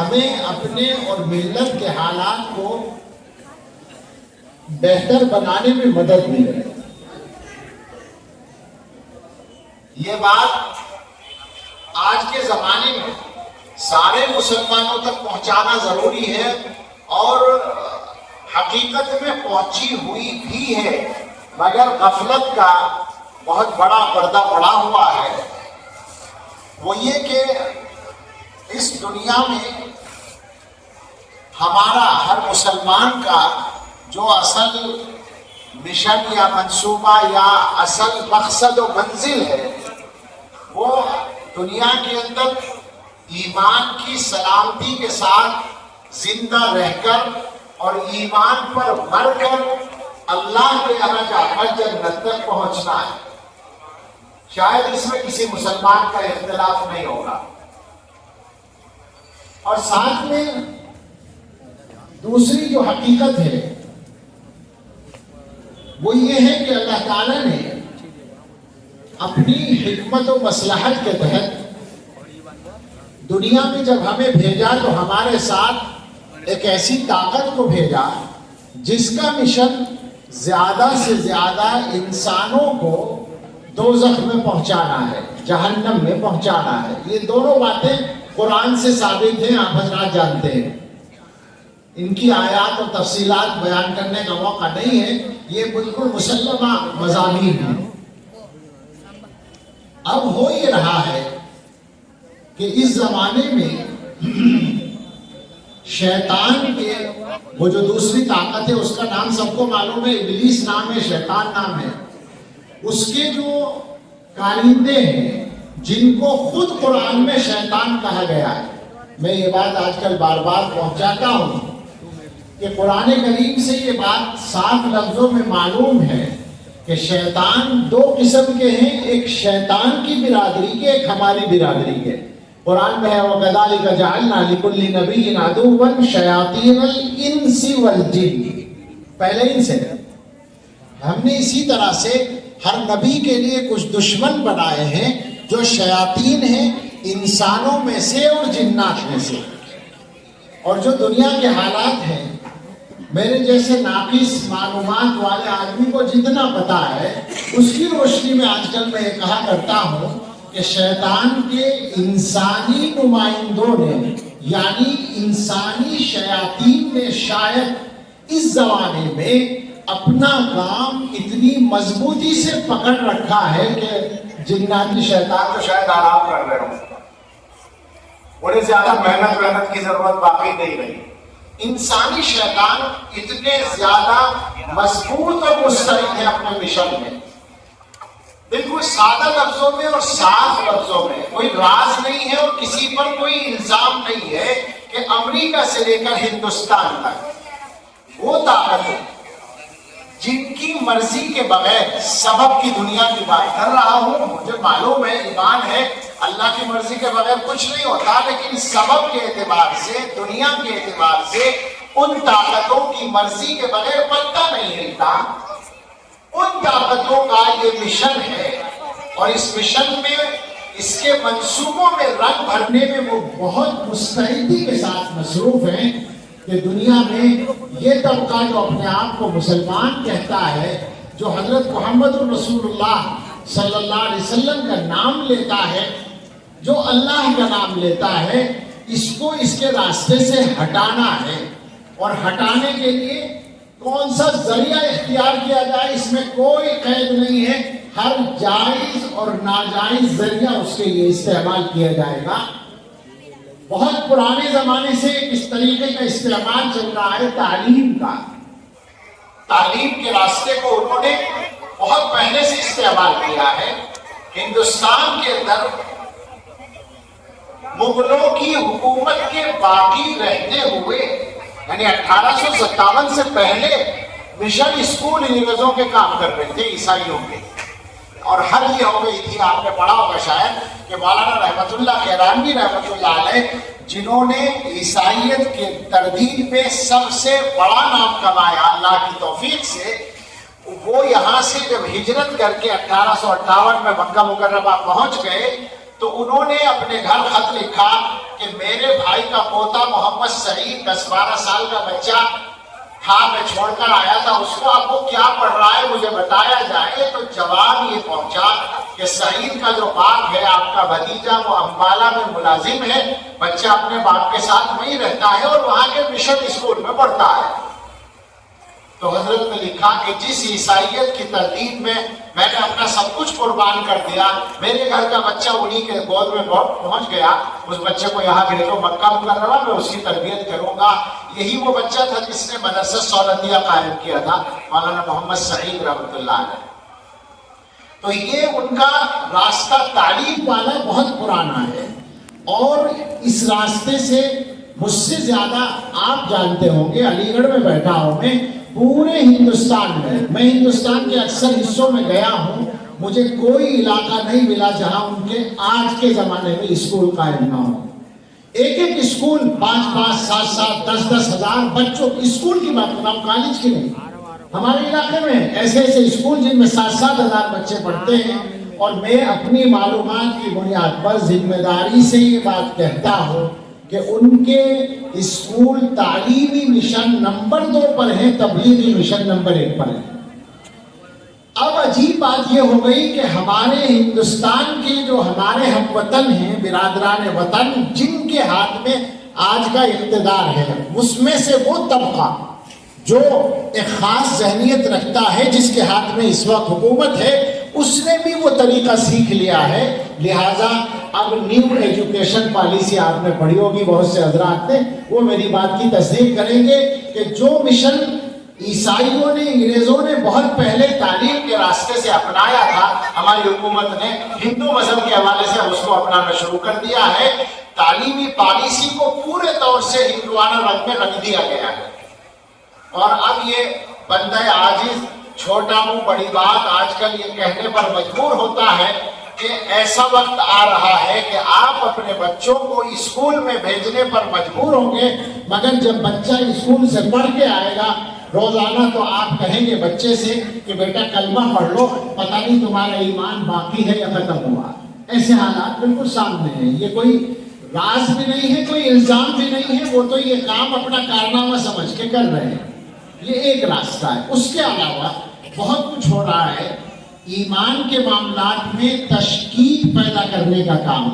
ہمیں اپنے اور ملت کے حالات کو بہتر بنانے میں مدد ملے۔ یہ بات آج کے زمانے میں سارے مسلمانوں تک پہنچانا ضروری ہے، اور حقیقت میں پہنچی ہوئی بھی ہے، مگر غفلت کا بہت بڑا پردہ پڑا ہوا ہے۔ وہ یہ کہ اس دنیا میں ہمارا ہر مسلمان کا جو اصل مشن یا منصوبہ یا اصل مقصد و منزل ہے، وہ دنیا کے اندر ایمان کی سلامتی کے ساتھ زندہ رہ کر اور ایمان پر مر کر اللہ کے یہاں جا کر جنت تک پہنچنا ہے۔ شاید اس میں کسی مسلمان کا اختلاف نہیں ہوگا۔ اور ساتھ میں دوسری جو حقیقت ہے وہ یہ ہے کہ اللہ تعالیٰ نے اپنی حکمت و مصلحت کے تحت دنیا میں جب ہمیں بھیجا تو ہمارے ساتھ ایک ایسی طاقت کو بھیجا جس کا مشن زیادہ سے زیادہ انسانوں کو دوزخ میں پہنچانا ہے، جہنم میں پہنچانا ہے۔ یہ دونوں باتیں قرآن سے ثابت ہیں، آپ حضرات جانتے ہیں۔ ان کی آیات اور تفصیلات بیان کرنے کا موقع نہیں ہے، یہ بالکل مسلمہ مضامین ہیں۔ اب ہو یہ رہا ہے کہ اس زمانے میں شیطان کے وہ جو دوسری طاقت ہے، اس کا نام سب کو معلوم ہے، ابلیس نام ہے، شیطان نام ہے۔ اس کے جو کارندے ہیں جن کو خود قرآن میں شیطان کہا گیا ہے، میں یہ بات آج کل بار بار پہنچاتا ہوں کہ قرآن کریم سے یہ بات صاف لفظوں میں معلوم ہے کہ شیطان دو قسم کے ہیں، ایک شیطان کی برادری کے، ایک ہماری برادری کے۔ قرآن میں ہے وَكَذَلِكَ جَعَلْنَا لِكُلِّ نَبِيٍّ عَدُوًّا شَيَاطِينَ الْإِنسِ وَالْجِنِّ۔ پہلے ان سے ہم نے اسی طرح سے ہر نبی کے لیے کچھ دشمن بنائے ہیں جو شیاطین ہیں، انسانوں میں سے اور جنات میں سے۔ اور جو دنیا کے حالات ہیں، میرے جیسے ناقص معلومات والے آدمی کو جتنا پتا ہے، اس کی روشنی میں آج کل میں یہ کہا کرتا ہوں کہ شیطان کے انسانی نمائندوں نے، یعنی انسانی شیاطین نے شاید اس زمانے میں اپنا کام اتنی مضبوطی سے پکڑ رکھا ہے کہ جناتی شیطان تو شاید آرام کر رہے ہوں، بڑے زیادہ محنت کی ضرورت باقی نہیں رہی۔ انسانی شیطان اتنے زیادہ مضبوط اور مستعد ہے اپنے مشن میں، بالکل سادہ لفظوں میں اور صاف لفظوں میں، کوئی راز نہیں ہے اور کسی پر کوئی الزام نہیں ہے کہ امریکہ سے لے کر ہندوستان تک وہ طاقت ہے جن کی مرضی کے بغیر، سبب کی دنیا کی بات کر رہا ہوں، مجھے معلوم ہے، ایمان ہے، اللہ کی مرضی کے بغیر کچھ نہیں ہوتا، لیکن سبب کے اعتبار سے، دنیا کے اعتبار سے ان طاقتوں کی مرضی کے بغیر پتہ نہیں ہلتا۔ ان طاقتوں کا یہ مشن ہے، اور اس مشن میں، اس کے منصوبوں میں رنگ بھرنے میں وہ بہت مستعدی کے ساتھ مصروف ہیں کہ دنیا میں یہ طبقہ جو اپنے آپ کو مسلمان کہتا ہے، جو حضرت محمد رسول اللہ صلی اللہ علیہ وسلم کا نام لیتا ہے، جو اللہ کا نام لیتا ہے، اس کو اس کے راستے سے ہٹانا ہے۔ اور ہٹانے کے لیے کون سا ذریعہ اختیار کیا جائے، اس میں کوئی قید نہیں ہے، ہر جائز اور ناجائز ذریعہ اس کے لیے استعمال کیا جائے گا۔ بہت پرانے زمانے سے اس طریقے کا استعمال چل رہا ہے تعلیم کا۔ تعلیم کے راستے کو انہوں نے بہت پہلے سے استعمال کیا ہے۔ ہندوستان کے اندر مغلوں کی حکومت کے باقی رہتے ہوئے، یعنی 1857 سے پہلے مشن اسکول انگریزوں کے کام کر رہے تھے، عیسائیوں کے، اور حد یہ ہو گئی تھی، آپ نے پڑھا ہوگا شاید، کہ مولانا رحمت اللہ کیرانوی رحمت اللہ علیہ، جنہوں نے عیسائیت کے تردید پہ سب سے بڑا نام کمایا اللہ کی توفیق سے، وہ یہاں سے جب ہجرت کر کے 1858 میں مکہ مکرمہ پہنچ گئے تو انہوں نے اپنے گھر خط لکھا کہ میرے بھائی کا پوتا محمد سعید 10-12 سال کا بچہ تھا، میں چھوڑ کر آیا تھا اس کو، اب وہ کیا پڑھ رہا ہے مجھے بتایا جائے۔ تو جواب یہ پہنچا کہ سعید کا جو باپ ہے آپ کا بھتیجا وہ امبالہ میں ملازم ہے، بچہ اپنے باپ کے ساتھ وہیں رہتا ہے اور وہاں کے مشن اسکول میں پڑھتا ہے۔ تو حضرت نے لکھا کہ جس عیسائیت کی تردید میں میں نے اپنا سب کچھ قربان کر دیا، میرے گھر کا بچہ انہی کے گود میں پہنچ گیا، اس بچے کو یہاں بھیجو مکہ مکرمہ میں اس کی تربیت کروں گا۔ یہی وہ بچہ تھا جس نے مدرسہ سولتیہ قائم کیا تھا، مولانا محمد سعید رحمۃ اللہ علیہ۔ تو یہ ان کا راستہ تعلیم والا بہت پرانا ہے، اور اس راستے سے مجھ سے زیادہ آپ جانتے ہوں گے، علی گڑھ میں بیٹھا ہوں میں، پورے ہندوستان میں ہندوستان کے اکثر حصوں میں گیا ہوں، مجھے کوئی علاقہ نہیں ملا جہاں ان کے آج کے زمانے میں اسکول قائم نہ ہو۔ ایک ایک اسکول 5-5, 7-7, 10-10 ہزار بچوں، اسکول کی بات کر رہا ہوں، کالج کی نہیں۔ ہمارے علاقے میں ایسے ایسے اسکول جن میں 7-7 ہزار بچے پڑھتے ہیں، اور میں اپنی معلومات کی بنیاد پر ذمہ داری سے یہ بات کہتا ہوں کہ ان کے اسکول تعلیمی مشن نمبر 2 پر ہیں، تبلیغی مشن نمبر 1 پر ہے۔ اب عجیب بات یہ ہو گئی کہ ہمارے ہندوستان کے جو ہمارے ہم وطن ہیں، برادران وطن، جن کے ہاتھ میں آج کا اقتدار ہے، اس میں سے وہ طبقہ جو ایک خاص ذہنیت رکھتا ہے، جس کے ہاتھ میں اس وقت حکومت ہے، اس نے بھی وہ طریقہ سیکھ لیا ہے۔ لہٰذا اب نیو ایجوکیشن پالیسی آپ نے پڑھی ہوگی بہت سے حضرات نے، وہ میری بات کی تصدیق کریں گے کہ جو مشن عیسائیوں نے، انگریزوں نے بہت پہلے تعلیم کے راستے سے اپنایا تھا، ہماری حکومت نے ہندو مذہب کے حوالے سے اس کو اپنانا شروع کر دیا ہے۔ تعلیمی پالیسی کو پورے طور سے ہندوانہ رنگ میں رنگ دیا گیا ہے، اور اب یہ بندہ عاجز چھوٹا منہ بڑی بات آج کل یہ کہنے پر مجبور ہوتا ہے کہ ایسا وقت آ رہا ہے کہ آپ اپنے بچوں کو اسکول میں بھیجنے پر مجبور ہوں گے، مگر جب بچہ اسکول سے پڑھ کے آئے گا روزانہ تو آپ کہیں گے بچے سے کہ بیٹا کلمہ پڑھ لو، پتہ نہیں تمہارا ایمان باقی ہے یا ختم ہوا۔ ایسے حالات بالکل سامنے ہیں، یہ کوئی راز بھی نہیں ہے، کوئی الزام بھی نہیں ہے، وہ تو یہ کام اپنا کارنامہ سمجھ کے کر رہے ہیں۔ یہ ایک راستہ ہے، اس کے علاوہ بہت کچھ ہو رہا ہے۔ ایمان کے معاملات میں تشکیک پیدا کرنے کا کام،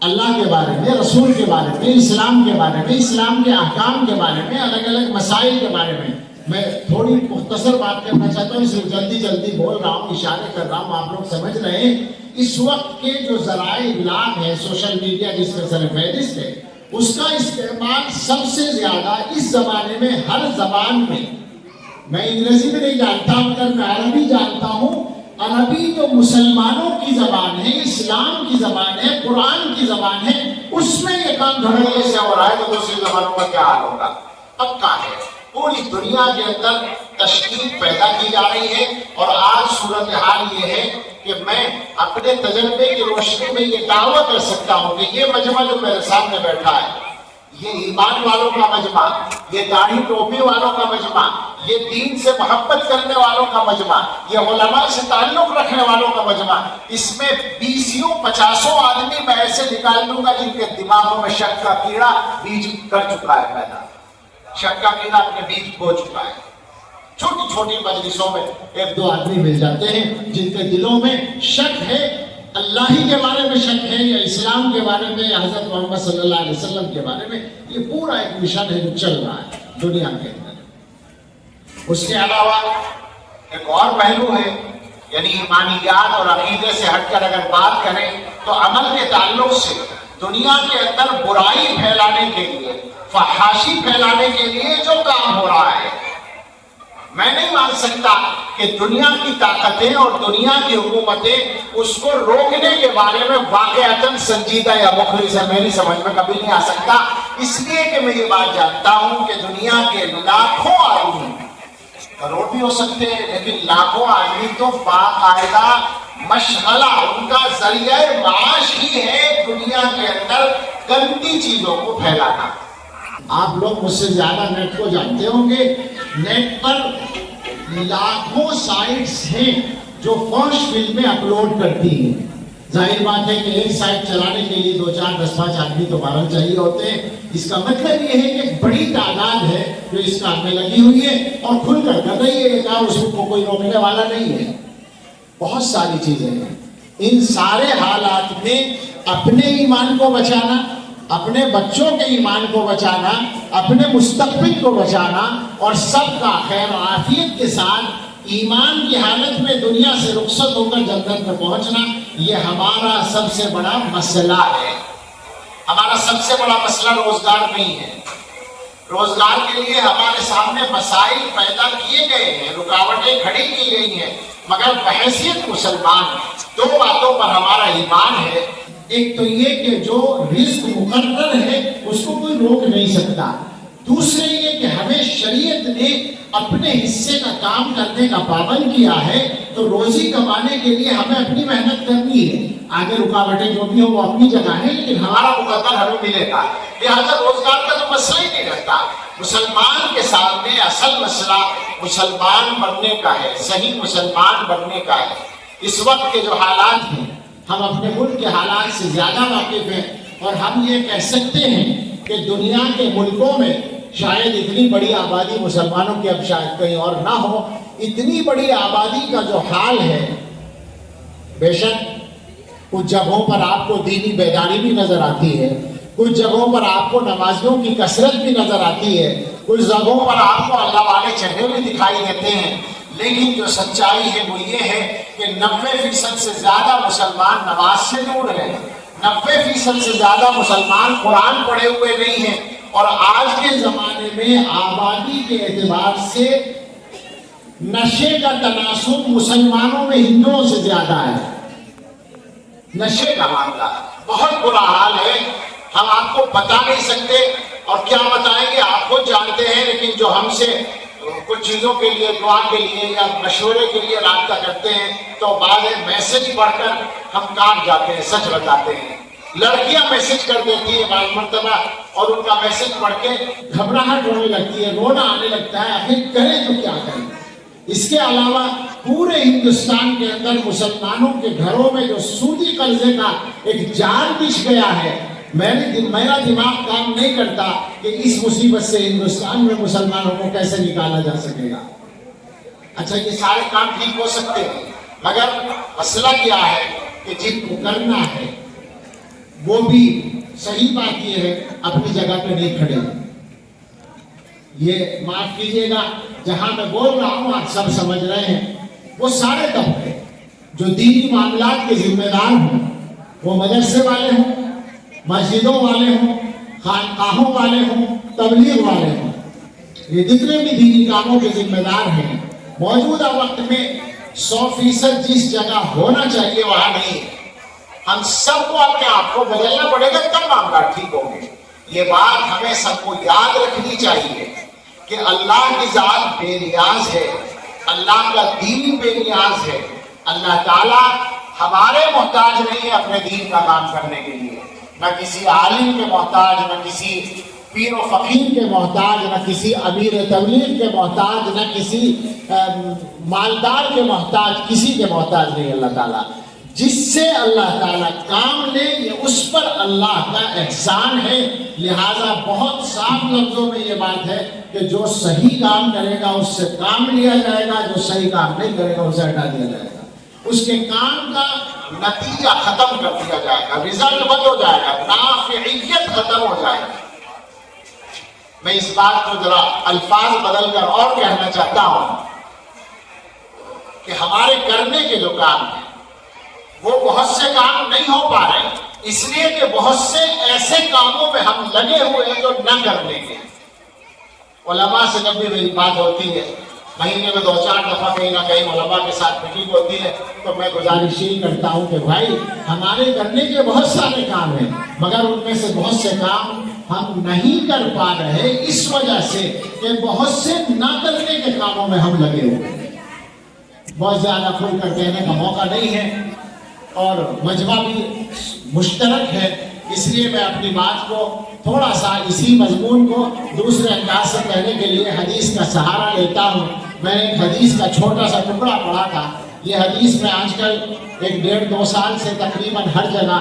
اللہ کے بارے میں، رسول کے بارے میں، اسلام کے بارے میں، اسلام کے احکام کے بارے میں، الگ الگ مسائل کے بارے میں میں تھوڑی مختصر بات کرنا چاہتا ہوں، صرف جلدی بول رہا ہوں، اشارے کر رہا ہوں، آپ لوگ سمجھ رہے ہیں۔ اس وقت کے جو ذرائع ابلاغ ہے، سوشل میڈیا جس میں سر فہرست ہے، اس کا استعمال سب سے زیادہ اس زمانے میں ہر زبان میں، میں انگریزی میں نہیں جانتا مگر میں عربی جانتا ہوں، عربی جو مسلمانوں کی زبان ہے، اسلام کی زبان ہے، قرآن کی زبان ہے، اس میں یہ کام دھڑے سے ہو رہا ہے، تو دوسری زبانوں کا کیا حال ہوگا؟ پکا ہے، پوری دنیا کے اندر تشکیل پیدا کی جا رہی ہے، اور آج صورتحال یہ ہے کہ میں اپنے تجربے کی روشنی میں یہ دعویٰ کر سکتا ہوں کہ یہ مجمع جو میرے سامنے بیٹھا ہے، یہ ایمان والوں کا مجمع، یہ داڑھی ٹوپی والوں کا مجمع، یہ دین سے محبت کرنے والوں کا مجمع، یہ علماء سے تعلق رکھنے والوں کا مجمع، اس میں 20-50 آدمی میں ایسے نکال دوں گا جن کے دماغوں میں شک کا کیڑا بیج کر چکا ہے پیدا، شک کا کیڑا اپنے بیج بو چکا ہے۔ چھوٹی چھوٹی مجلسوں میں 1-2 آدمی مل جاتے ہیں جن کے دلوں میں شک ہے، اللہ ہی کے بارے میں شک ہے، یا اسلام کے بارے میں، یا حضرت محمد صلی اللہ علیہ وسلم کے بارے میں۔ یہ پورا ایک مشن ہے جو چل رہا ہے دنیا کے اندر۔ اس کے علاوہ ایک اور پہلو ہے، یعنی ایمانیات اور عقیدے سے ہٹ کر اگر بات کریں تو عمل کے تعلق سے دنیا کے اندر برائی پھیلانے کے لیے، فحاشی پھیلانے کے لیے جو کام ہو رہا ہے، میں نہیں مان سکتا کہ دنیا کی طاقتیں اور دنیا کی حکومتیں اس کو روکنے کے بارے میں واقعتاً سنجیدہ یا مخلص ہے، میری سمجھ میں کبھی نہیں آ سکتا، اس لیے کہ میں یہ بات جانتا ہوں کہ دنیا کے لاکھوں آدمی، کروڑ بھی ہو سکتے ہیں، لیکن لاکھوں آدمی تو باقاعدہ مشغلہ، ان کا ذریعہ معاش ہی ہے دنیا کے اندر گندی چیزوں کو پھیلانا۔ آپ لوگ مجھ سے زیادہ نیٹ کو جانتے ہوں گے، نیٹ پر لاکھوں سائٹس ہیں جو فحش فلمیں اپلوڈ کرتی ہیں، ظاہر بات ہے کہ ایک سائٹ چلانے کے لیے 2 4 10 5 آدمی تو بہرحال چاہیے ہوتے ہیں. اس کا مطلب یہ ہے کہ ایک بڑی تعداد ہے جو اس کام میں لگی ہوئی ہے اور کھل کر کر رہی ہے یہ کام، اس کو کوئی روکنے والا نہیں ہے. بہت ساری چیزیں ہیں. ان سارے حالات میں اپنے ایمان کو بچانا، اپنے بچوں کے ایمان کو بچانا، اپنے مستقبل کو بچانا اور سب کا خیر و عافیت کے ساتھ ایمان کی حالت میں دنیا سے رخصت ہو کر جنت میں پہنچنا، یہ ہمارا سب سے بڑا مسئلہ ہے. ہمارا سب سے بڑا مسئلہ روزگار نہیں ہے. روزگار کے لیے ہمارے سامنے مسائل پیدا کیے گئے ہیں، رکاوٹیں کھڑی کی گئی ہیں، مگر بحیثیت مسلمان 2 باتوں پر ہمارا ایمان ہے. ایک تو یہ کہ جو رزق مقرر ہے اس کو کوئی روک نہیں سکتا. دوسرے یہ کہ ہمیں شریعت نے اپنے حصے کا کام کرنے کا پابند کیا ہے، تو روزی کمانے کے لیے ہمیں اپنی محنت کرنی ہے. آگے رکاوٹیں جو بھی ہو وہ اپنی جگہ ہے، لیکن ہمارا مقدر ہمیں ملے گا. لہٰذا روزگار کا تو مسئلہ ہی نہیں رہتا. مسلمان کے سامنے اصل مسئلہ مسلمان بننے کا ہے، صحیح مسلمان بننے کا ہے. اس وقت کے جو حالات ہیں، ہم اپنے ملک کے حالات سے زیادہ واقف ہیں، اور ہم یہ کہہ سکتے ہیں کہ دنیا کے ملکوں میں شاید اتنی بڑی آبادی مسلمانوں کی اب شاید کہیں اور نہ ہو، اتنی بڑی آبادی کا جو حال ہے، بے شک کچھ جگہوں پر آپ کو دینی بیداری بھی نظر آتی ہے، کچھ جگہوں پر آپ کو نمازیوں کی کثرت بھی نظر آتی ہے، کچھ جگہوں پر آپ کو اللہ والے چہرے بھی دکھائی دیتے ہیں. لیکن جو سچائی ہے وہ یہ ہے کہ 90% سے زیادہ مسلمان نماز سے دور ہیں، 90% سے زیادہ مسلمان قرآن پڑھے ہوئے نہیں ہیں. اور آج کے زمانے میں آبادی کے اعتبار سے نشے کا تناسب مسلمانوں میں ہندوؤں سے زیادہ ہے. نشے کا معاملہ بہت برا حال ہے. ہم آپ کو بتا نہیں سکتے، اور کیا بتائیں گے، آپ خود جانتے ہیں. لیکن جو ہم سے کچھ چیزوں کے لیے، دعا کے لیے یا مشورے کے لیے رابطہ کرتے ہیں، تو بعد میسج پڑھ کر ہم کاٹ جاتے ہیں. سچ بتاتے ہیں، لڑکیاں میسج کر دیتی ہیں بعض مرتبہ، اور ان کا میسج پڑھ کے گھبراہٹ ہونے لگتی ہے، رونا آنے لگتا ہے. آخر کریں تو کیا کریں. اس کے علاوہ پورے ہندوستان کے اندر مسلمانوں کے گھروں میں جو سودی قرضے کا ایک جال بچھ گیا ہے، میرا دماغ کام نہیں کرتا کہ اس مصیبت سے ہندوستان میں مسلمانوں کو کیسے نکالا جا سکے گا. اچھا، یہ سارے کام ٹھیک ہو سکتے ہیں، مگر مسئلہ کیا ہے کہ جن کو کرنا ہے وہ بھی صحیح بات یہ ہے اپنی جگہ پہ نہیں کھڑے. یہ معاف کیجیے گا، جہاں میں بول رہا ہوں آپ سب سمجھ رہے ہیں، وہ سارے طبقے جو دینی معاملات کے ذمہ دار ہوں، وہ مدرسے والے ہوں، مسجدوں والے ہوں، خانقاہوں والے ہوں، تبلیغ والے ہوں، یہ جتنے بھی دینی کاموں کے ذمہ دار ہیں، موجودہ وقت میں 100% جس جگہ ہونا چاہیے وہاں نہیں ہے. ہم سب کو اپنے آپ کو بدلنا پڑے گا، تب معاملات ٹھیک ہوں گے. یہ بات ہمیں سب کو یاد رکھنی چاہیے کہ اللہ کی ذات بے نیاز ہے، اللہ کا دین بے نیاز ہے. اللہ تعالیٰ ہمارے محتاج نہیں ہے اپنے دین کا کام کرنے کے لیے. نہ کسی عالم کے محتاج، نہ کسی پیر و فقیر کے محتاج، نہ کسی امیر تبلیغ کے محتاج، نہ کسی مالدار کے محتاج، کسی کے محتاج نہیں اللہ تعالیٰ. جس سے اللہ تعالیٰ کام لے یہ اس پر اللہ کا احسان ہے. لہذا بہت صاف لفظوں میں یہ بات ہے کہ جو صحیح کام کرے گا اس سے کام لیا جائے گا، جو صحیح کام نہیں کرے گا اسے ہٹا دیا جائے گا. اس کے کام کا نتیجہ ختم کر دیا جائے گا، رزلٹ بند ہو جائے گا، نافعیت ختم ہو جائے گا. میں اس بات کو ذرا الفاظ بدل کر اور کہنا چاہتا ہوں کہ ہمارے کرنے کے جو کام ہیں وہ بہت سے کام نہیں ہو پا رہے، اس لیے کہ بہت سے ایسے کاموں میں ہم لگے ہوئے ہیں جو نہ کر لیں گے. علماء سے جب بھی میری بات ہوتی ہے، مہینے میں 2-4 دفعہ کہیں نہ کہیں علماء کے ساتھ میٹنگ ہوتی ہے، تو میں گزارش ہی کرتا ہوں کہ بھائی ہمارے کرنے کے بہت سارے کام ہیں، مگر ان میں سے بہت سے کام ہم نہیں کر پا رہے اس وجہ سے کہ بہت سے نہ کرنے کے کاموں میں ہم لگے ہوئے ہیں. بہت زیادہ کھل کر کہنے کا موقع نہیں ہے اور مجمع بھی مشترک ہے، اس لیے میں اپنی بات کو تھوڑا سا اسی مضمون کو دوسرے انداز سے کہنے کے لیے حدیث کا سہارا لیتا ہوں. میں نے ایک حدیث کا چھوٹا سا ٹکڑا پڑھا تھا یہ حدیث میں آج کل 1.5-2 سال سے تقریباً ہر جگہ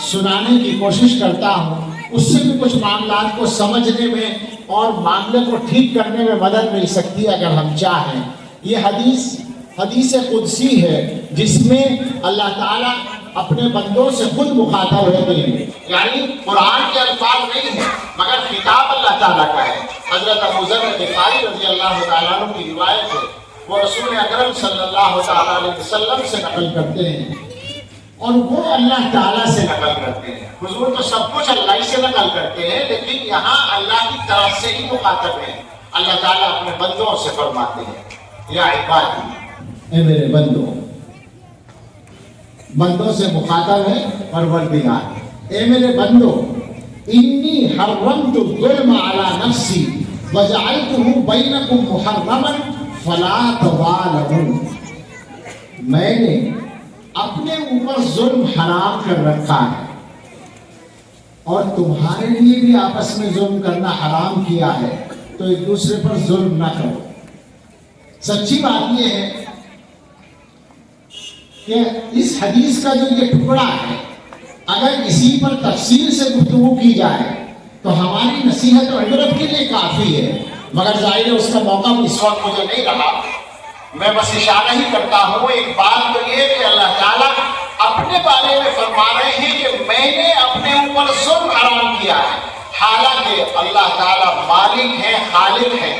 سنانے کی کوشش کرتا ہوں، اس سے بھی کچھ معاملات کو سمجھنے میں اور معاملے کو ٹھیک کرنے میں مدد مل سکتی ہے اگر ہم چاہیں۔ یہ حدیث قدسی ہے جس میں اللہ تعالیٰ اپنے بندوں سے خود مخاطب ہوتے ہیں، یعنی قرآن کے الفاظ نہیں ہیں مگر خطاب اللہ تعالیٰ کا ہے۔ حضرت ابو ذر غفاری رضی اللہ تعالیٰ عنہ کی روایت ہے، وہ رسول اکرم صلی اللہ تعالیٰ علیہ وسلم سے نقل کرتے ہیں اور وہ اللہ تعالیٰ سے نقل کرتے ہیں۔ حضور تو سب کچھ اللہ ہی سے نقل کرتے ہیں، لیکن یہاں اللہ کی طرف سے ہی مخاطب ہیں۔ اللہ تعالیٰ اپنے بندوں سے فرماتے ہیں، یا عبادی، اے میرے بندوں سے مخاطب ہے پروردگار، اے میرے بندو، انی حرمت الظلم علی نفسی وجعلتہ بینکم محرما فلا تظالموا، میں نے اپنے اوپر ظلم حرام کر رکھا ہے اور تمہارے لیے بھی آپس میں ظلم کرنا حرام کیا ہے، تو ایک دوسرے پر ظلم نہ کرو۔ سچی بات یہ ہے کہ اس حدیث کا جو یہ ٹکڑا ہے، اگر اسی پر تفصیل سے گفتگو کی جائے تو ہماری نصیحت و عبرت کے لیے کافی ہے، مگر ظاہر ہے اس کا موقع اس وقت مجھے نہیں رہا۔ میں بس اشارہ ہی کرتا ہوں۔ ایک بات تو یہ کہ اللہ تعالیٰ اپنے بارے میں فرما رہے ہیں کہ میں نے اپنے اوپر ظلم حرام کیا ہے، حالانکہ اللہ تعالیٰ مالک ہے، خالق ہے۔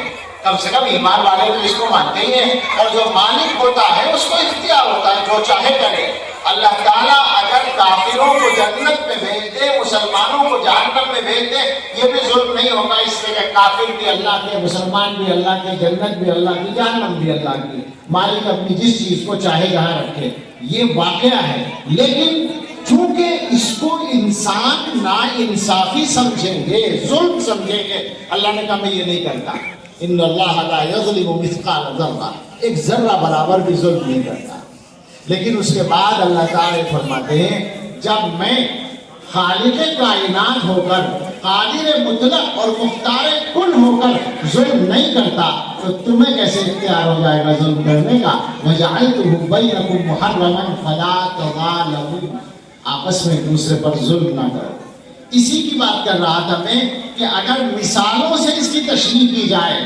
کم سے کم ایمان والے تو اس کو مانتے ہی ہیں، اور جو مالک ہوتا ہے اس کو اختیار ہوتا ہے، جو چاہے کرے۔ اللہ تعالیٰ اگر کافروں کو جنت میں بھیج دے، مسلمانوں کو جہنم میں بھیج دے، یہ بھی ظلم نہیں ہوگا، اس لیے کہ کافر بھی اللہ کے، مسلمان بھی اللہ کے، جنت بھی اللہ کی، جہنم بھی اللہ کی۔ مالک اپنی جس چیز کو چاہے جہاں رکھے، یہ واقعہ ہے۔ لیکن چونکہ اس کو انسان نا انصافی سمجھیں گے، ظلم سمجھیں گے، اللہ نے کہا میں یہ نہیں کرتا۔ ان اللہ لا یظلم مثقال ذرہ، ایک ذرہ برابر بھی ظلم نہیں کرتا۔ لیکن اس کے بعد اللہ تعالیٰ فرماتے ہیں جب میں خالق کائنات ہو کر، قادر مطلق اور مختار کل ہو کر ظلم نہیں کرتا تو تمہیں کیسے اختیار ہو جائے گا ظلم کرنے کا؟ وَجَعَلْتُهُ بَيْنَكُمْ مُحَرَّمًا فَلَا تَظَالَمُوا، آپس میں ایک دوسرے پر ظلم نہ کرو۔ اسی کی بات کر رہا تھا میں کہ اگر مثالوں سے اس کی تشریح کی جائے،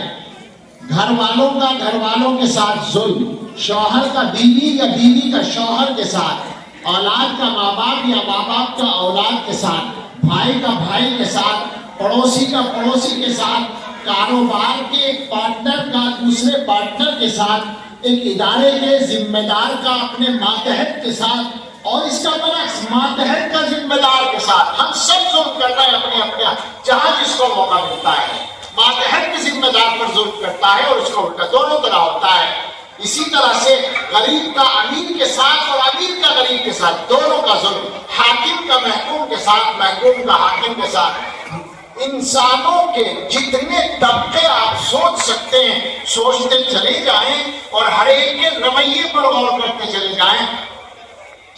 گھر والوں کا گھر والوں کے ساتھ ظلم، شوہر کا بیوی یا بیوی کا شوہر کے ساتھ، اولاد کا ماں باپ یا ماں باپ کا اولاد کے ساتھ، بھائی کا بھائی کے ساتھ، پڑوسی کا پڑوسی کے ساتھ، کاروبار کے ایک پارٹنر کا دوسرے پارٹنر کے ساتھ، ایک ادارے کے ذمہ دار کا اپنے ماتحت کے ساتھ، اور اس کا برعکس ماتحت کا ذمہ دار کے ساتھ، ہم سب ظلم کر رہے ہیں اپنے اپنے جہاں جس کو موقع ملتا ہے۔ ماتحت کے ذمہ دار پر ظلم کرتا ہے اور اس کو الٹا، دونوں طرح ہوتا ہے۔ اسی طرح سے غریب کا امیر کے ساتھ اور امیر کا غریب کے ساتھ، دونوں کا ظلم، حاکم کا محکوم کے ساتھ، محکوم کا حاکم کے ساتھ۔ انسانوں کے جتنے طبقے آپ سوچ سکتے ہیں سوچتے چلے جائیں اور ہر ایک کے رویے پر غور کرتے چلے جائیں،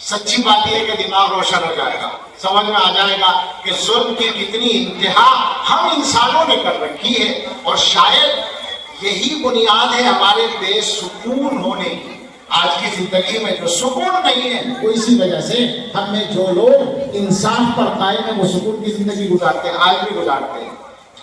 سچی بات یہ ہے کہ دماغ روشن ہو جائے گا، سمجھ میں آ جائے گا کہ ظلم کی کتنی انتہا ہم انسانوں نے کر رکھی ہے، اور شاید یہی بنیاد ہے ہمارے بے سکون ہونے کی۔ آج کی زندگی میں جو سکون نہیں ہے وہ اسی وجہ سے ہم میں جو لوگ انصاف پر قائم ہیں وہ سکون کی زندگی گزارتے ہیں، آج بھی گزارتے ہیں۔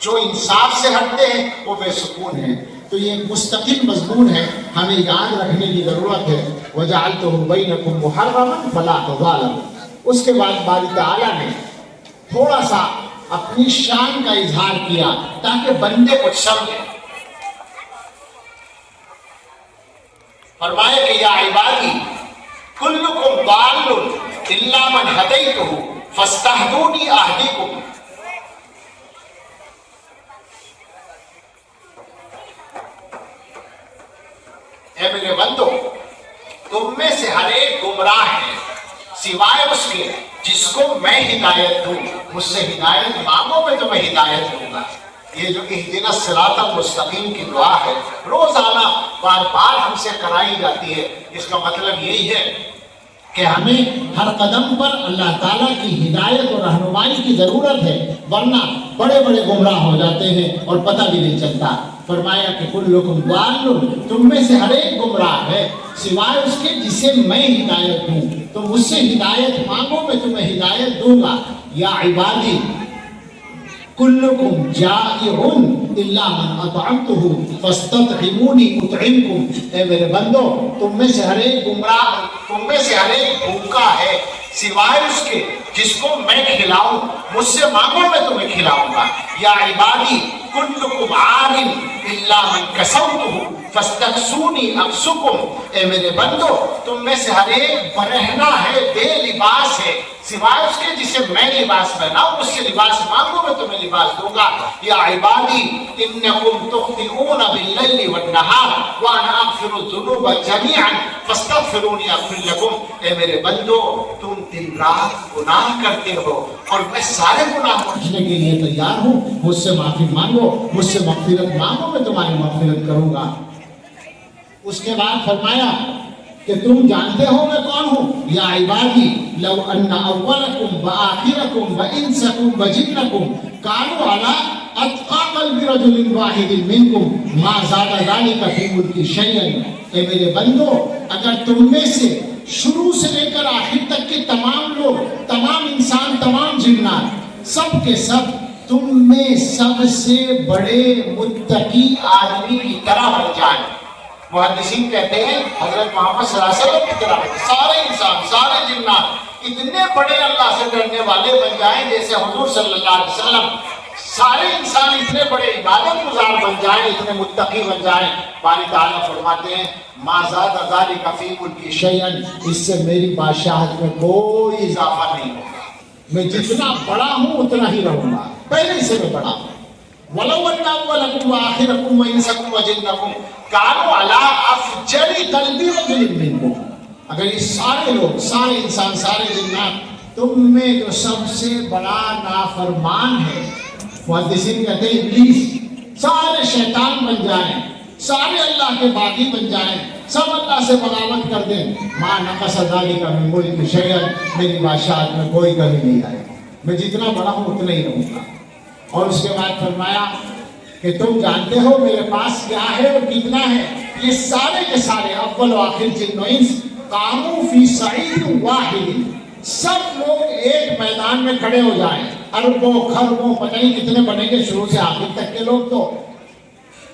جو انصاف سے ہٹتے ہیں وہ بے سکون ہیں۔ تو یہ ایک مستقل مضمون ہے، ہمیں یاد رکھنے کی ضرورت ہے۔ وَجَعَلْتُهُ بَيْنَكُمْ مُحَرَّمًا فَلَا تَظَالَمُوا۔ اس کے بعد باری تعالیٰ نے تھوڑا سا اپنی شان کا اظہار کیا تاکہ بندے کچھ سمجھیں۔ فرمایا کہ یا عبادی کلکم ضال الا من ہدیتہ فاستہدونی اہدکم۔ اے میرے بندو، تم میں سے ہر ایک گمراہ ہے سوائے اس کے جس کو میں ہدایت دوں۔ مجھ سے ہدایت مانگو میں تمہیں ہدایت دوں گا۔ یہ جو اہدنا الصراط المستقیم کی دعا ہے روزانہ بار بار ہم سے کرائی جاتی ہے، اس کا مطلب یہی ہے کہ ہمیں ہر قدم پر اللہ تعالیٰ کی ہدایت اور رہنمائی کی ضرورت ہے، ورنہ بڑے بڑے گمراہ ہو جاتے ہیں اور پتہ بھی نہیں چلتا۔ فرمایا کہ کلکم ضال، تم میں سے ہر ایک گمراہ ہے سوائے اس کے جسے میں ہدایت دوں۔ تو مجھ سے ہدایت مانگو، میں تمہیں ہدایت دوں گا۔ یا عبادی کلکم جائع الا من اطعمتہ فاستطعمونی اطعمکم، اے میرے بندو تم میں سے ہر ایک گمراہ، تم میں سے ہر ایک بھوکا ہے سوائے اس کے جس کو میں کھلاؤں، مجھ سے مانگو میں تمہیں کھلاؤں گا۔ یا عبادی کلکم عار الا من کسوتہ فاستکسونی اکسکم، اے میرے بندو تم میں سے ہر ایک برہنہ ہے، بے لباس ہے سوائے اس کے جسے میں لباس پہناؤں، مجھ سے لباس مانگو میں تمہیں لباس دوں گا۔ یا عبادی انکم تخطئون باللیل والنہار وانا اغفر الذنوب جميعا فاستغفرونی اغفر لکم، اے میرے بندو تم دن رات گناہ کرتے ہو اور میں سارے گناہ بخشنے کے لیے تیار ہوں، مجھ سے معافی مانگو، مجھ سے مغفرت مانگو، میں تمہاری مغفرت کروں گا۔ اس کے بعد فرمایا کہ تم جانتے ہو میں کون ہوں؟ یا عبادی لو ان اولکم وآخرکم وانسکم وجنکم کانوا علی اتقى قلب رجل واحد منکم ما زاد ذلک فی ملکی شیئا، اے میرے بندو اگر تم میں سے شروع سے لے کر آخر تک کے تمام لوگ، تمام انسان، تمام جنات، سب کے سب تم میں سب سے بڑے متقی آدمی کی طرح بن جائیں۔ محدثین کہتے ہیں حضرت محمد صلی اللہ علیہ وسلم کی طرح سارے انسان، سارے جنات اتنے بڑے اللہ سے ڈرنے والے بن جائیں جیسے حضور صلی اللہ علیہ وسلم، سارے انسان اتنے بڑے عبادت گزار بن جائیں، اتنے متقی بن جائیں۔ باری تعالیٰ فرماتے ہیں ما زاد ذلک فی ملکی شیئا، اس سے میری بادشاہت میں کوئی اضافہ نہیں ہوگا، میں جتنا بڑا ہوں اتنا ہی رہوں گا، پہلے سے میں بڑا ہوں۔ وَلَوْ أَنَّ أَوَّلَكُمْ وَآخِرَكُمْ وَإِنسَكُمْ وَجِنَّكُمْ كَانُوا عَلَىٰ أَفْجَرِ قَلْبِ رَجُلٍ مِّنكُمْ، اگر یہ سارے لوگ، سارے انسان، سارے جنات تم میں جو سب سے بڑا نافرمان ہے، محدثین کہتے ہیں ابلیس، سارے شیطان بن جائیں، سارے اللہ کے باغی بن جائیں، سب اللہ سے بغاوت کر دیں، مَا نَقَصَ ذَلِكَ مِن مُلْكِ شَيْئًا، میری بادشاہت میں کوئی کمی نہیں آئے گی، میں جتنا بڑا ہوں اتنا ہی رہوں گا۔ اور اس کے بعد فرمایا کہ تم جانتے ہو میرے پاس کیا ہے اور کتنا ہے؟ یہ سارے کے سارے اول و آخر جن و انس قاموا فی صعید واحد، سب لوگ ایک میدان میں کھڑے ہو جائیں، اربوں خربوں پتہ نہیں کتنے بنے گے شروع سے آخر تک کے لوگ، تو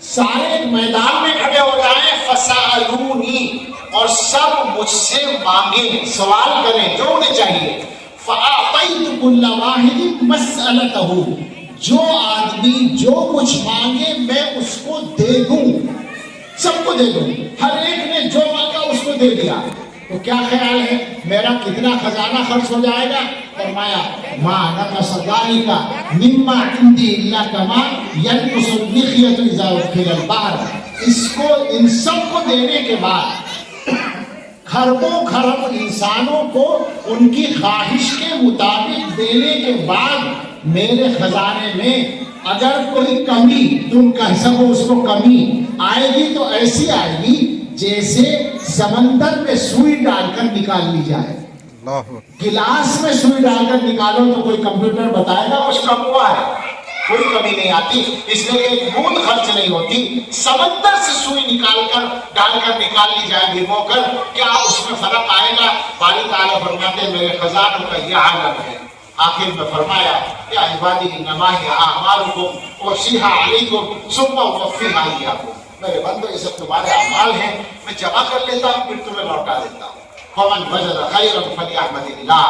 سارے ایک میدان میں کھڑے ہو جائیں، فسألونی، اور سب مجھ سے مانگیں، سوال کریں جو انہیں چاہیے، فأعطیت کل واحد مسألتہ، جو آدمی جو کچھ مانگے میں اس کو دے دوں، سب کو دے دوں، ہر ایک نے جو مانگا اس کو دے دیا۔ تو کیا خیال ہے میرا کتنا خزانہ خرچ ہو جائے گا؟ فرمایا ما نقص ذلک مما عندی الا کما ینقص المخیط اذا ادخل البحر، اس کو ان سب کو دینے کے بعد خربوں خرب انسانوں کو ان کی خواہش کے مطابق دینے کے بعد میرے خزانے میں اگر کوئی کمی، تم کہہ سکو اس کو کمی آئے گی تو ایسی آئے گی جیسے سمندر میں سوئی ڈال کر نکال لی جائے، گلاس میں سوئی ڈال کر نکالو تو کوئی کمپیوٹر بتائے گا کچھ کم ہوا ہے، کوئی کمی نہیں آتی، اس لیے ایک بوند خرچ نہیں ہوتی۔ سمندر سے سوئی ڈال کر نکال لی جائے بھگو کر، کیا اس میں فرق آئے گا؟ باری تعالیٰ فرماتے میرے خزانوں کا یہ عالم ہے۔ آخر میں فرمایا یا عبادی انما ہی اعمالکم اوصیھا علیکم ثم اوفیھا ایاکم، میرے بندو یہ سب تمہارے اعمال ہیں، میں جمع کر لیتا ہوں پھر تمہیں لوٹا دیتا ہوں۔ فمن وجد خیرا فلیحمد اللہ،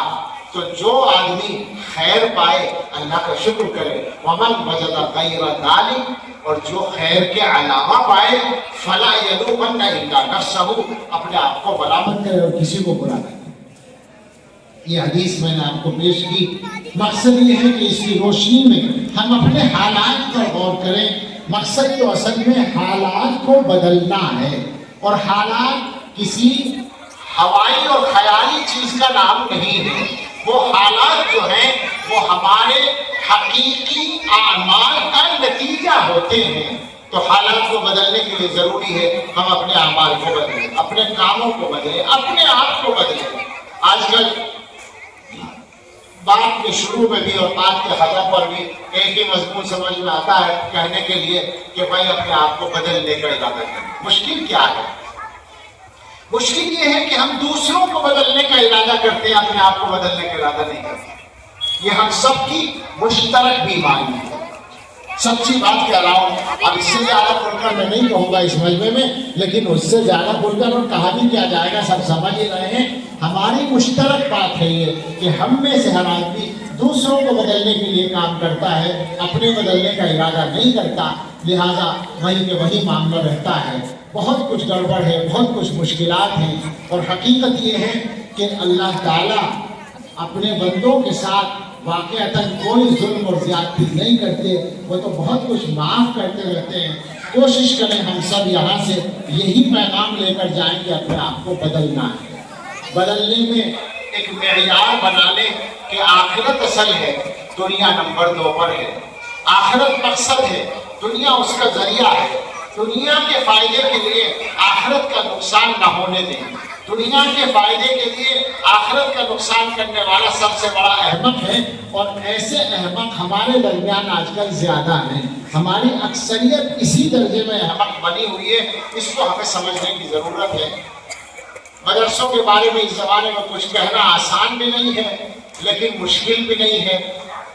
تو جو آدمی خیر پائے اللہ کا شکر کرے، ومن وجد غیر ذلک، اور جو خیر کے علاوہ پائے فلا یلومن الا نفسہ، اپنے آپ کو ملامت کرے اور کسی کو برا نہ کرے۔ یہ حدیث میں نے آپ کو پیش کی، مقصد یہ ہے کہ اس کی روشنی میں ہم اپنے حالات پر غور کریں۔ مقصد تو اصل میں حالات کو بدلنا ہے، اور حالات کسی ہوائی اور خیالی چیز کا نام نہیں ہے، وہ حالات جو ہیں وہ ہمارے حقیقی اعمال کا نتیجہ ہوتے ہیں۔ تو حالات کو بدلنے کے لیے ضروری ہے ہم اپنے اعمال کو بدلیں، اپنے کاموں کو بدلیں، اپنے آپ کو بدلیں۔ آج کل بات کے شروع میں بھی اور بات کے ختم پر بھی ایک ہی مضمون سمجھ میں آتا ہے کہنے کے لیے کہ بھائی اپنے آپ کو بدلنے کا ارادہ کریں۔ مشکل کیا ہے؟ مشکل یہ ہے کہ ہم دوسروں کو بدلنے کا ارادہ کرتے ہیں، اپنے آپ کو بدلنے کا ارادہ نہیں کرتے۔ یہ ہم سب کی مشترک بیماری ہے۔ سچی بات کہہ رہا ہوں، اب اس سے زیادہ کھل کر میں نہیں کہوں گا اس مجمع میں، لیکن اس سے زیادہ کھل کر اور کہا بھی کیا جائے گا، سب سمجھ ہی رہے ہیں۔ ہماری مشترک بات ہے یہ کہ ہم میں سے ہر آدمی دوسروں کو بدلنے کے لیے کام کرتا ہے، اپنے بدلنے کا ارادہ نہیں کرتا، لہٰذا وہیں کہ وہی معاملہ رہتا ہے۔ بہت کچھ گڑبڑ ہے، بہت کچھ مشکلات ہیں، اور حقیقت یہ ہے کہ اللہ تعالیٰ اپنے بندوں کے ساتھ واقعتاً کوئی ظلم اور زیادتی نہیں کرتے، وہ تو بہت کچھ معاف کرتے رہتے ہیں۔ کوشش کریں ہم سب یہاں سے یہی پیغام لے کر جائیں کہ اپنے آپ کو بدلنا ہے، بدلنے میں ایک معیار بنا لیں کہ آخرت اصل ہے، دنیا نمبر 2 پر ہے۔ آخرت مقصد ہے، دنیا اس کا ذریعہ ہے۔ دنیا کے فائدے کے لیے آخرت کا نقصان نہ ہونے دیں۔ دنیا کے فائدے کے لیے آخرت کا نقصان کرنے والا سب سے بڑا احمق ہے، اور ایسے احمق ہمارے درمیان آج کل زیادہ ہیں۔ ہماری اکثریت اسی درجے میں احمق بنی ہوئی ہے، اس کو ہمیں سمجھنے کی ضرورت ہے۔ مدرسوں کے بارے میں اس زمانے میں کچھ کہنا آسان بھی نہیں ہے، لیکن مشکل بھی نہیں ہے،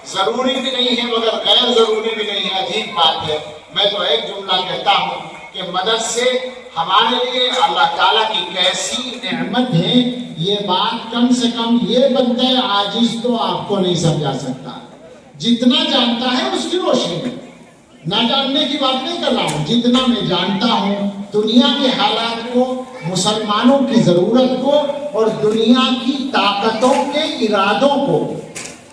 ضروری بھی نہیں ہے مگر غیر ضروری بھی نہیں ہے۔ عجیب بات ہے، میں تو ایک جملہ کہتا ہوں کہ مدرسے ہمارے لیے اللہ تعالیٰ کی کیسی نعمت ہے، یہ بات کم سے کم یہ بنتا ہے عاجز تو آپ کو نہیں سمجھا سکتا۔ جتنا جانتا ہے اس کی روشنی میں، نہ جاننے کی بات نہیں کر رہا ہوں، جتنا میں جانتا ہوں دنیا کے حالات کو، مسلمانوں کی ضرورت کو اور دنیا کی طاقتوں کے ارادوں کو،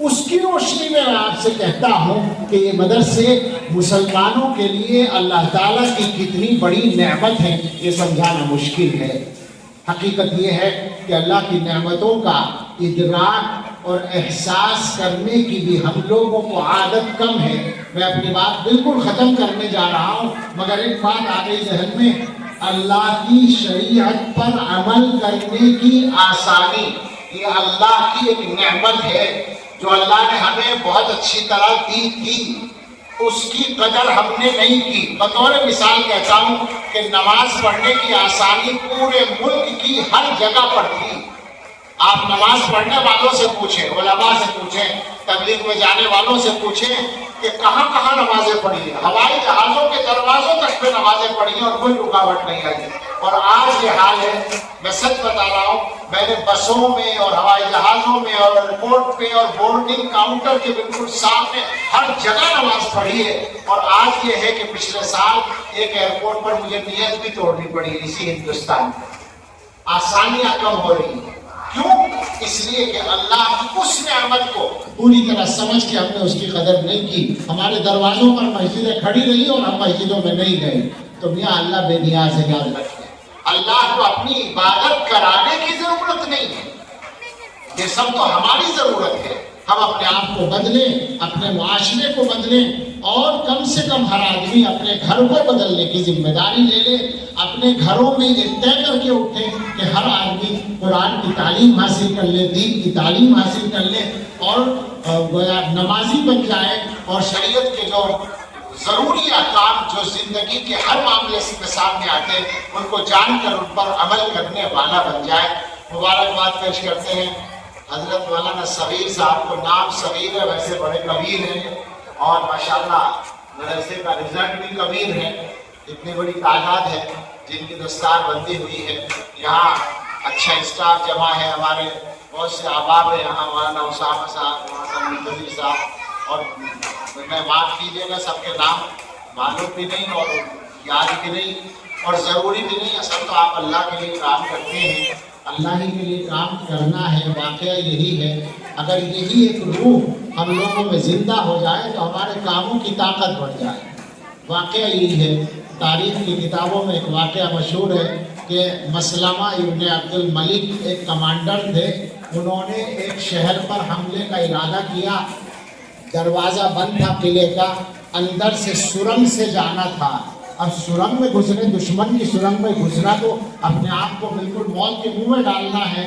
اس کی روشنی میں آپ سے کہتا ہوں کہ یہ مدرسے مسلمانوں کے لیے اللہ تعالیٰ کی کتنی بڑی نعمت ہے، یہ سمجھانا مشکل ہے۔ حقیقت یہ ہے کہ اللہ کی نعمتوں کا ادراک اور احساس کرنے کی بھی ہم لوگوں کو عادت کم ہے۔ میں اپنی بات بالکل ختم کرنے جا رہا ہوں، مگر ایک بات آ گئی ذہن میں، اللہ کی شریعت پر عمل کرنے کی آسانی، یہ اللہ کی ایک نعمت ہے جو اللہ نے ہمیں بہت اچھی طرح دی تھی، اس کی قدر ہم نے نہیں کی۔ بطور مثال کہتا ہوں کہ نماز پڑھنے کی آسانی پورے ملک کی ہر جگہ پر تھی۔ آپ نماز پڑھنے والوں سے پوچھیں، علماء سے پوچھیں، تبلیغ میں جانے والوں سے پوچھیں کہ کہاں کہاں نمازیں پڑھی ہیں۔ ہوائی جہازوں کے دروازوں تک پہ نمازیں پڑھی ہیں اور کوئی رکاوٹ نہیں آئی۔ اور آج یہ حال ہے، میں سچ بتا رہا ہوں، میں نے بسوں میں اور ہوائی جہازوں میں اور ایئرپورٹ پہ اور بورڈنگ کاؤنٹر کے بالکل سامنے ہر جگہ نماز پڑھی ہے۔ اور آج یہ ہے کہ پچھلے سال ایک ایئرپورٹ پر مجھے نیت بھی توڑنی پڑی اسی ہندوستان میں۔ آسانیاں کم ہو رہی ہیں، کیوں؟ اس لیے کہ اللہ کی اس نعمت کو پوری طرح سمجھ کے ہم نے اس کی قدر نہیں کی۔ ہمارے دروازوں پر مسجدیں کھڑی رہی اور ہم مسجدوں میں نہیں گئے، تو میاں اللہ بے نیاز ہے، یاد رکھیں۔ اللہ کو اپنی عبادت کرانے کی ضرورت نہیں ہے، یہ سب تو ہماری ضرورت ہے۔ ہم اپنے آپ کو بدلیں، اپنے معاشرے کو بدلیں، اور کم سے کم ہر آدمی اپنے گھر کو بدلنے کی ذمہ داری لے لے۔ اپنے گھروں میں یہ طے کر کے اٹھیں کہ ہر آدمی قرآن کی تعلیم حاصل کر لے، دین کی تعلیم حاصل کر لے، اور نمازی بن جائے، اور شریعت کے جو ضروری احکام جو زندگی کے ہر معاملے سے سامنے آتے ہیں ان کو جان کر ان پر عمل کرنے والا بن جائے۔ مبارکباد پیش کرتے ہیں حضرت مولانا صغیر صاحب کو۔ نام صغیر ہے، ویسے بڑے کبیر ہیں، اور ماشاءاللہ مدرسے کا رزلٹ بھی کبیر ہے۔ اتنی بڑی تعداد ہے جن کی دستار بندی ہوئی ہے، یہاں اچھا اسٹاف جمع ہے، ہمارے بہت سے احباب ہیں یہاں، مولانا اسامہ صاحب، مولانا منتظر صاحب، اور میں معاف کیجیے گا سب کے نام معلوم بھی نہیں اور یاد بھی نہیں اور ضروری بھی نہیں، اصل تو آپ اللہ کے لیے کام کرتے ہیں، اللہ ہی کے لیے کام کرنا ہے۔ واقعہ یہی ہے، اگر یہی ایک روح ہم لوگوں میں زندہ ہو جائے تو ہمارے کاموں کی طاقت بڑھ جائے۔ واقعہ یہی ہے، تاریخ کی کتابوں میں ایک واقعہ مشہور ہے کہ مسلمہ ابن عبد الملک ایک کمانڈر تھے، انہوں نے ایک شہر پر حملے کا ارادہ کیا، دروازہ بند تھا قلعے کا، اندر سے سرنگ سے جانا تھا۔ اب سرنگ میں گھسنے، دشمن کی سرنگ میں گھسنا تو اپنے آپ کو بالکل موت کے منہ میں ڈالنا ہے۔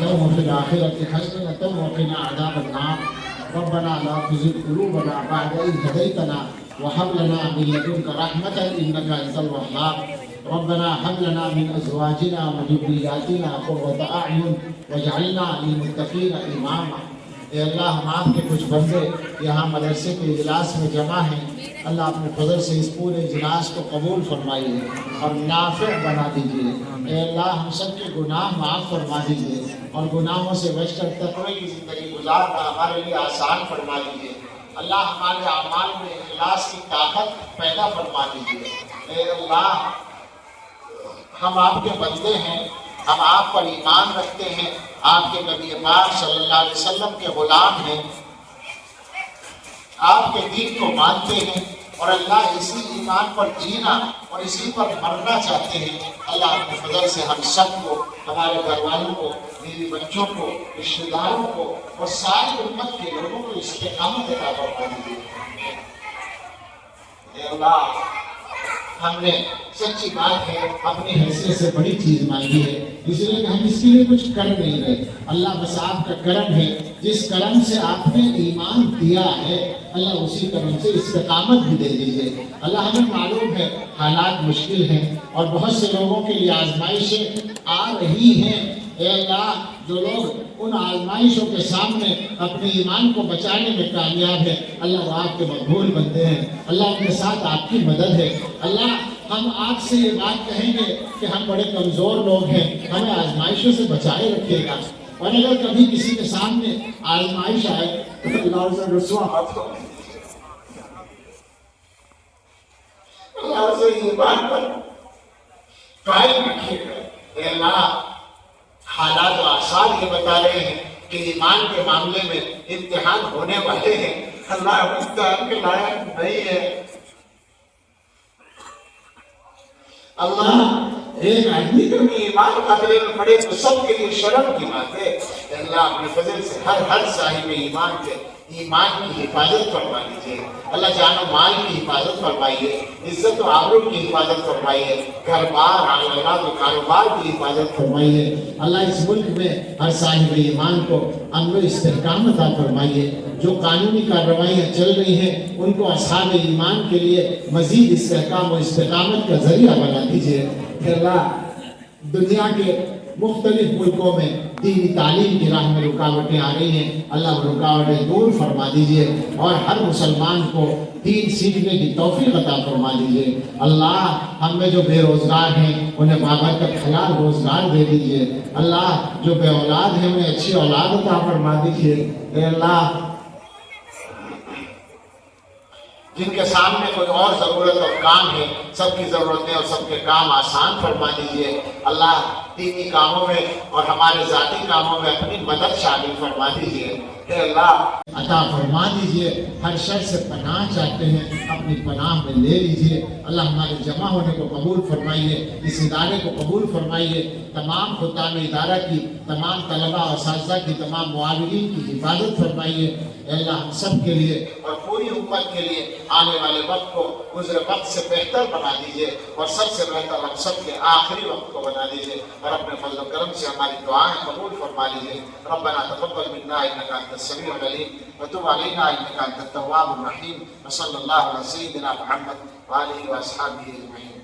وفي الآخرة حسنة وقنا عذاب النار ربنا لا تزغ قلوبنا بعد إذ هديتنا وهب لنا من لدنك رحمة إنك أنت الوهاب ربنا هب لنا من أزواجنا وذرياتنا قرة أعين واجعلنا للمتقين إماما۔ اے اللہ ہم آپ کے کچھ بندے یہاں مدرسے کے اجلاس میں جمع ہیں، اللہ اپنے فضل سے اس پورے اجلاس کو قبول فرمائیے اور نافع بنا دیجیے۔ اے اللہ ہم سب کے گناہ معاف فرما دیجیے اور گناہوں سے بچ کر تقوی کی زندگی گزارنا ہمارے لیے آسان فرما دیجیے۔ اللہ ہمارے اعمال میں اخلاص کی طاقت پیدا فرما دیجیے۔ اے اللہ ہم آپ کے بندے ہیں، ہم آپ پر ایمان رکھتے ہیں، آپ کے نبی پاک صلی اللہ علیہ وسلم کے غلام ہیں، آپ کے دین کو مانتے ہیں اور اللہ اسی ایمان پر جینا اور اسی پر مرنا چاہتے ہیں۔ اللہ اپنے فضل سے ہم سب کو، ہمارے گھر والوں کو، بیوی بچوں کو، رشتہ داروں کو اور ساری امت کے لوگوں کو استقامت عطا فرما دیجیے۔ اے اللہ ہم نے سچی بات ہے اپنی حیثیت سے بڑی چیز مانگی ہے، اس لیے کہ ہم اس کے لیے کچھ کر نہیں رہے۔ اللہ بس آپ کا کرم ہے، جس کرم سے آپ نے ایمان دیا ہے اللہ اسی کرم سے استقامت بھی دے دیجیے۔ اللہ ہمیں معلوم ہے حالات مشکل ہیں اور بہت سے لوگوں کے لیے آزمائشیں آ رہی ہیں۔ اے اللہ جو لوگ ان آزمائشوں کے سامنے اپنے ایمان کو بچانے میں کامیاب ہے اللہ وہ آپ کے مقبول بندے ہیں۔ اللہ ان کے ساتھ آپ کی مدد ہے۔ اللہ ہم آپ سے یہ بات کہیں گے کہ ہم بڑے کمزور لوگ ہیں، ہمیں آزمائشوں سے بچائے رکھیے گا، اور اگر کبھی کسی کے سامنے آزمائش آئے تو اللہ اسے رسوا مت کرو، اللہ اسے ایمان پر قائم رکھیے گا۔ اے اللہ حالات و آثار یہ بتا رہے ہیں کہ ایمان کے معاملے میں امتحان ہونے والے ہیں، اللہ امتحان کے لائق نہیں ہے۔ اللہ ایک آدمی کو بھی ایمان خطرے میں پڑے تو سب کے لیے شرم کی بات ہے۔ اللہ اپنے فضل سے ہر صاحب ایمان کے ایمان کی حفاظت فرما لیجیے۔ اللہ جان و مال کی حفاظت فرمائیے، عزت و آبرو کی حفاظت فرمائیے، گھر بار اولاد و کاروبار کی حفاظت فرمائیے۔ اللہ اس ملک میں ہر صاحب ایمان کو امن و استحکام عطا فرمائیے۔ جو قانونی کارروائیاں چل رہی ہیں ان کو اصحاب ایمان کے لیے مزید استحکام و استقامت کا ذریعہ بنا دیجیے۔ کہ اللہ دنیا کے مختلف ملکوں میں دینی تعلیم کی راہ میں رکاوٹیں آ رہی ہیں، اللہ وہ رکاوٹیں دور فرما دیجیے اور ہر مسلمان کو دین سیکھنے کی توفیق عطا فرما دیجیے۔ اللہ ہم میں جو بے روزگار ہیں انہیں بابرکت حلال روزگار دے دیجیے۔ اللہ جو بے اولاد ہیں انہیں اچھی اولاد عطا فرما دیجیے۔ اے اللہ جن کے سامنے کوئی اور ضرورت اور کام ہے، سب کی ضرورتیں اور سب کے کام آسان فرما دیجیے۔ اللہ دینی کاموں میں اور ہمارے ذاتی کاموں میں اپنی مدد شامل فرما دیجیے۔ اے اللہ عطا فرما دیجیے، ہر شر سے پناہ چاہتے ہیں، اپنی پناہ میں لے لیجیے۔ اللہ ہمارے جمع ہونے کو قبول فرمائیے، اس ادارے کو قبول فرمائیے، تمام حکام ادارہ کی، تمام طلباء اور اساتذہ کی، تمام معاونین کی حفاظت فرمائیے۔ اے اللہ ہم سب کے لیے اور پوری امت کے لیے آنے والے وقت کو گزرے وقت سے بہتر بنا دیجیے، اور سب سے بہتر ہم سب کے آخری وقت کو بنا دیجیے، اور اپنے فضل و کرم سے ہماری دعائیں قبول فرما لیجیے۔ ربنا تقبل منا انک انت السمیع العلیم وتب علینا انک انت التواب الرحیم، وصلی اللہ علی سیدنا محمد وآلہ واصحابہ اجمعین۔